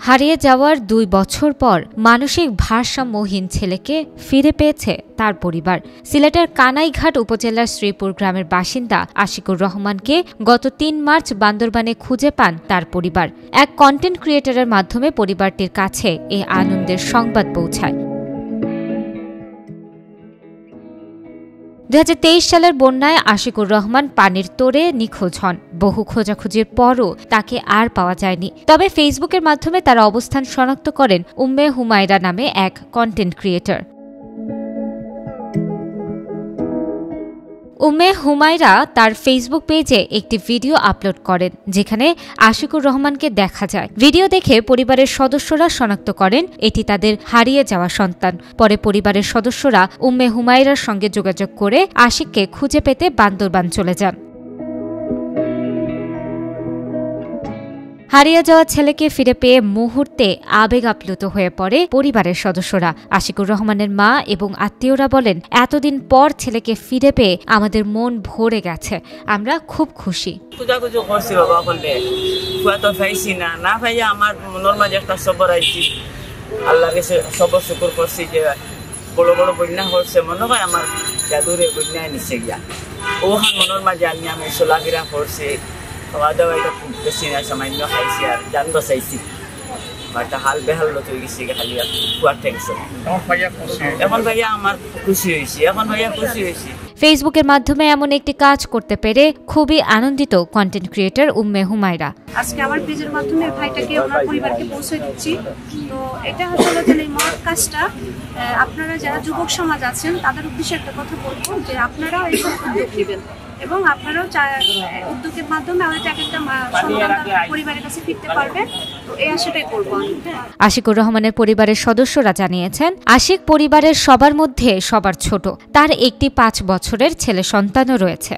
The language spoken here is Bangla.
হারিয়ে যাওয়ার ২ বছর পর মানসিক ভারসাম্যহীন ছেলেকে ফিরে পেয়েছে তার পরিবার। সিলেটের কানাইঘাট উপজেলার শ্রীপুর গ্রামের বাসিন্দা আশিকুর রহমানকে গত ৩ মার্চ বান্দরবানে খুঁজে পান তার পরিবার। এক কন্টেন্ট ক্রিয়েটরের মাধ্যমে পরিবারটির কাছে এই আনন্দের সংবাদ পৌঁছায়। ২০২৩ সালের বন্যায় আশিকুর রহমান পানির তোড়ে নিখোঁজ হন। বহু খোঁজাখুঁজির পরও তাকে আর পাওয়া যায়নি। তবে ফেসবুকের মাধ্যমে তার অবস্থান শনাক্ত করেন উম্মে হুমায়রা নামে এক কন্টেন্ট ক্রিয়েটর। উম্মে হুমায়রা তার ফেসবুক পেজে একটি ভিডিও আপলোড করেন, যেখানে আশিকুর রহমানকে দেখা যায়। ভিডিও দেখে পরিবারের সদস্যরা শনাক্ত করেন এটি তাদের হারিয়ে যাওয়া সন্তান। পরে পরিবারের সদস্যরা উম্মে হুমায়রার সঙ্গে যোগাযোগ করে আশিককে খুঁজে পেতে বান্দরবান চলে যান। হারিয়ে যাওয়া ছেলেকে ফিরে পেয়ে মুহূর্তে আবেগ আপ্লুত হয়ে পড়ে পরিবারের সদস্যরা। আশিকুর রহমানের মা এবং আত্মীয়রা বলেন, এতদিন পর ছেলেকে ফিরে পেয়ে আমাদের মন ভরে গেছে, আমরা খুব খুশি। বড় বড় বন্যা হচ্ছে মনে হয় আমার জাদুরে বন্যায় নিচে গিয়া ওখান মনের মাঝে আমি চলাফেরা করছি, খাওয়া দাওয়া এটা খুব বেশি না, সামান্য খাইছি আর জান বাঁচাইছি। একটা হাল বেহাল লত হয়ে গেছি খালি কুয়ার টেনশন। এখন ভাইয়া আমার খুশি হয়েছি, ফেসবুকের মাধ্যমে এমন একটি কাজ করতে পেরে খুবই আনন্দিত কন্টেন্ট ক্রিয়েটর উম্মে হুমায়রা। আজকে আমার পেজের মাধ্যমে ভাইটাকে ওনার পরিবারকে পৌঁছে দিচ্ছি। তো এটা হলো যে এই মহৎ কাজটা আপনারা যারা যুবক সমাজ আছেন তাদের উদ্দেশ্যে একটা কথা বলবো যে আপনারাও এইসব উদ্যোগ নেবেন এবং আপনারাও উদ্যোগের মাধ্যমে হয়তো একটা পরিবারের কাছে ফিরতে পারবেন। তো এই আশাটাই করবো। আশিকুর রহমানের পরিবারের সদস্যরা জানিয়েছেন, আশিক পরিবারের সবার মধ্যে সবার ছোট। তার একটি ৫ বছরের ছেলে সন্তানও রয়েছে।